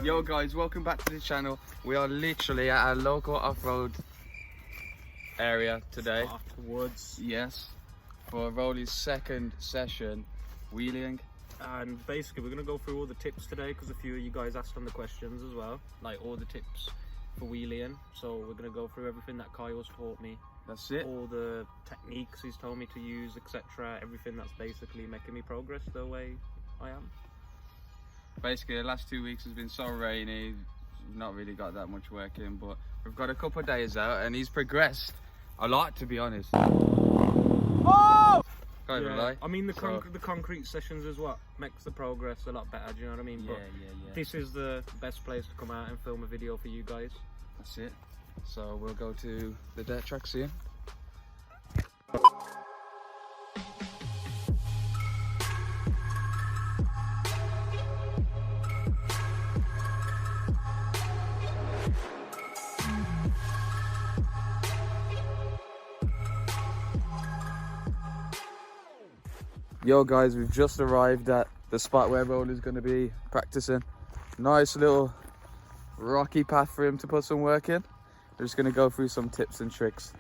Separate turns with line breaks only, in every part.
Yo guys, welcome back to the channel. We are literally at our local off-road area today.
Woods.
Yes, for Rolly's second session wheeling.
And basically we're going to go through all the tips today because a few of you guys asked on the questions as well, like all the tips for wheeling. So we're going to go through everything that Kyle's taught me.
That's it.
All the techniques he's told me to use, etc. Everything that's basically making me progress the way I am.
Basically the last 2 weeks has been so rainy, not really got that much work in, but we've got a couple of days out and he's progressed a lot, to be honest. Oh! Can't even lie.
I mean the concrete sessions is what makes the progress a lot better, do you know what I mean?
Yeah,
but this is the best place to come out and film a video for you guys.
That's it. So we'll go to the dirt track soon. Yo guys, we've just arrived at the spot where Rolly's going to be practicing. Nice little rocky path for him to put some work in. We're just going to go through some tips and tricks.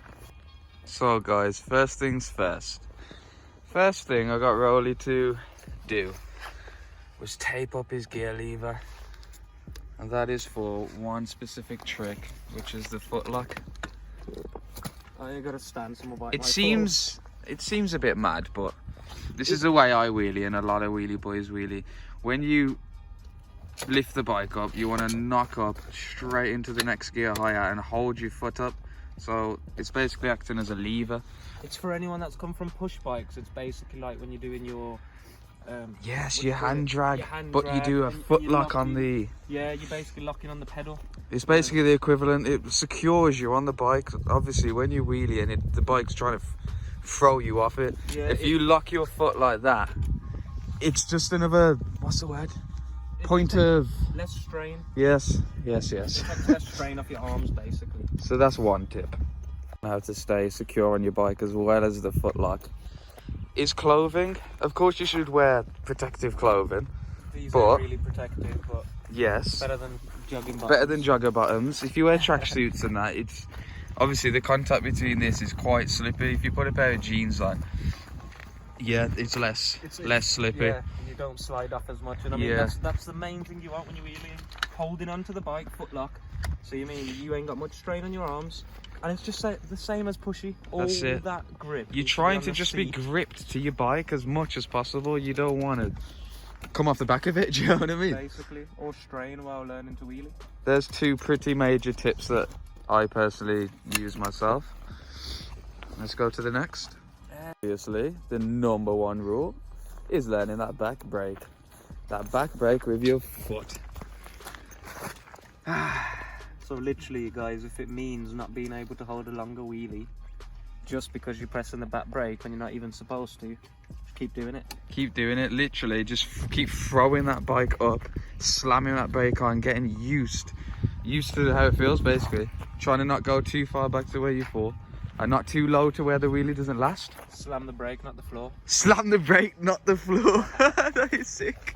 So guys, first things first. First thing I got Rolly to do was tape up his gear lever. And that is for one specific trick, which is the foot lock.
Oh, you got to stand some about
It seems a bit mad, but this is the way I wheelie and a lot of wheelie boys wheelie. When you lift the bike up, you want to knock up straight into the next gear higher and hold your foot up. So it's basically acting as a lever.
It's for anyone that's come from push bikes. It's basically like when you're doing your
yes, your hand drag, but you do a foot lock on the...
Yeah, you're basically locking on the pedal.
It's basically the equivalent. It secures you on the bike. Obviously, when you wheelie and the bike's trying to throw you off it. Yeah, if you lock your foot like that, it's just another, what's the word? Point of...
Less strain.
Yes.
It takes less strain off your arms, basically.
So that's one tip. How to stay secure on your bike as well as the foot lock. Is clothing. Of course you should wear protective clothing.
These are really protective, but...
Yes.
Better than jogging bottoms.
Better than jogger bottoms. If you wear tracksuits and that, it's... Obviously, the contact between this is quite slippy. If you put a pair of jeans on, yeah, it's less slippy.
Yeah, and you don't slide off as much. And I mean, that's the main thing you want when you're wheeling. Holding onto the bike, foot lock. So you mean you ain't got much strain on your arms. And it's just the same as pushy.
That's it.
That grip.
You're trying to just be gripped to your bike as much as possible. You don't want to come off the back of it, do you know what I mean?
Basically, or strain while learning to wheelie.
There's two pretty major tips that I personally use myself. Let's go to the next. Obviously, the number one rule is learning that back brake. That back brake with your foot.
So literally, guys, if it means not being able to hold a longer wheelie just because you're pressing the back brake when you're not even supposed to, just keep doing it.
Keep doing it, literally. Just keep throwing that bike up, slamming that brake on, getting used to how it feels, basically. Trying to not go too far back to where you fall and not too low to where the wheelie doesn't last.
Slam the brake, not the floor.
Slam the brake, not the floor. That is sick.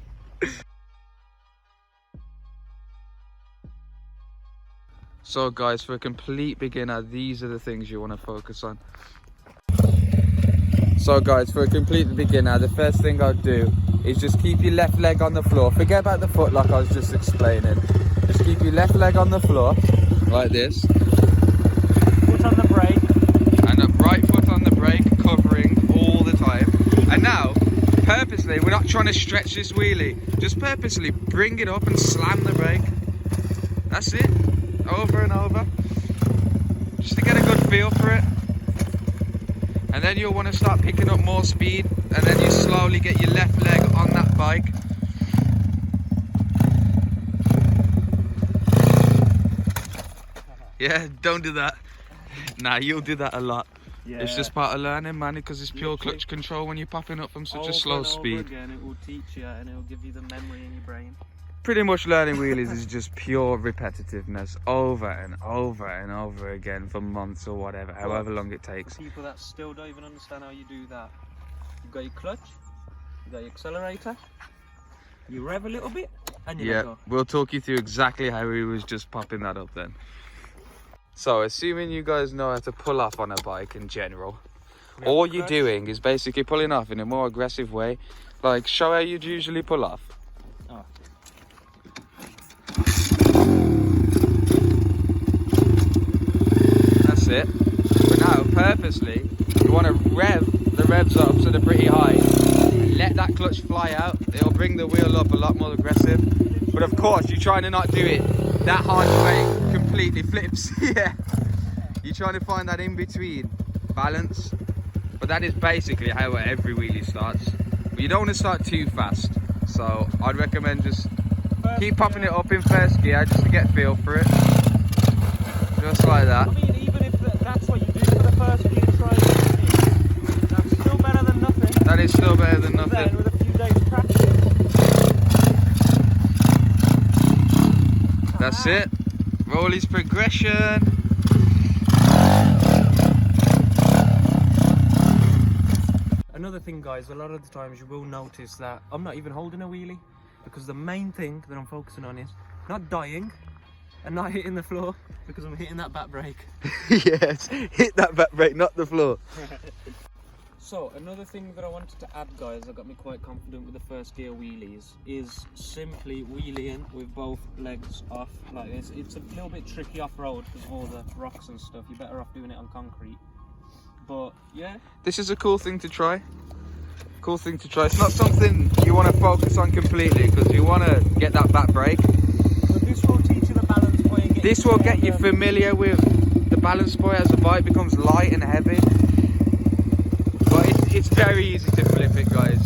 So guys, for a complete beginner, these are the things you want to focus on. So guys, for a complete beginner, the first thing I'd do is just keep your left leg on the floor. Forget about the foot like I was just explaining. Just keep your left leg on the floor, like this.
Foot on the brake.
And a right foot on the brake, covering all the time. And now, purposely, we're not trying to stretch this wheelie. Just purposely bring it up and slam the brake. That's it. Over and over. Just to get a good feel for it. And then you'll want to start picking up more speed. And then you slowly get your left leg on that bike. Yeah, don't do that. Nah, you'll do that a lot. Yeah. It's just part of learning, man, because it's pure clutch control when you're popping up from such a slow speed.
Again, it will teach you and it will give you the memory in your brain.
Pretty much learning wheelies is just pure repetitiveness over and over and over again for months or whatever, however long it takes.
For people that still don't even understand how you do that, you've got your clutch, you've got your accelerator, you rev a little bit, and you
Yeah,
let go.
we'll talk you through exactly how he was just popping that up then. So, assuming you guys know how to pull off on a bike in general,
Yeah,
all you're
correct.
doing is basically pulling off in a more aggressive way. Like, show how you'd usually pull off.
Oh.
That's it. But now, purposely, you want to rev the revs up so they're pretty high. And let that clutch fly out. It'll bring the wheel up a lot more aggressive. But of course, you're trying to not do it that hard so it completely flips. Yeah. You're trying to find that in-between balance. But that is basically how every wheelie starts. But you don't want to start too fast. So I'd recommend just keep popping it up in first gear just to get a feel for it. Just like that.
I mean, even if that's what you do for the first gear try, that's still better than nothing.
That is still better than nothing.
Then with a few days practice.
That's it. Rolly's progression.
Another thing, guys, a lot of the times you will notice that I'm not even holding a wheelie, because the main thing that I'm focusing on is not dying and not hitting the floor, because I'm hitting that back brake.
Yes, hit that back brake, not the floor.
So another thing that I wanted to add, guys, that got me quite confident with the first gear wheelies, is simply wheeling with both legs off like this. It's a little bit tricky off-road because of all the rocks and stuff. You're better off doing it on concrete. But yeah,
This is a cool thing to try. Cool thing to try. It's not something you want to focus on completely because you want to get that back brake.
but this will teach you the balance point.
This will get you familiar with the balance point as the bike becomes light and heavy. But it's very easy to flip it, guys.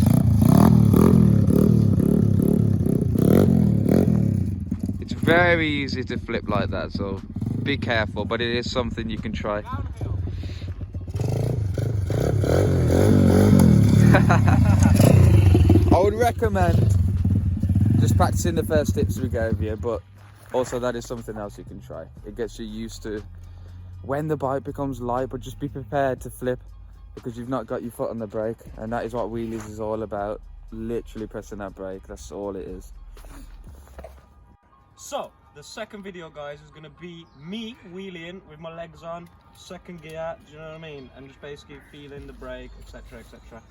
It's very easy to flip like that, so be careful, but it is something you can try. I would recommend just practicing the first tips we gave you, but also that is something else you can try. It gets you used to when the bike becomes light, but just be prepared to flip because you've not got your foot on the brake, and that is what wheelies is all about. Literally pressing that brake, that's all it is.
So the second video, guys, is going to be me wheeling with my legs on, second gear, do you know what I mean, and just basically feeling the brake, etc, etc.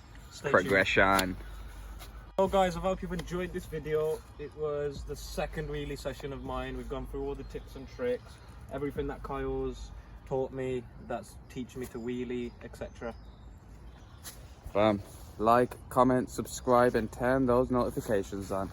Progression.
So guys, I hope you've enjoyed this video. It was the second wheelie session of mine. We've gone through all the tips and tricks, everything that Kyle's taught me, that's teaching me to wheelie, etc.
Like, comment, subscribe and turn those notifications on.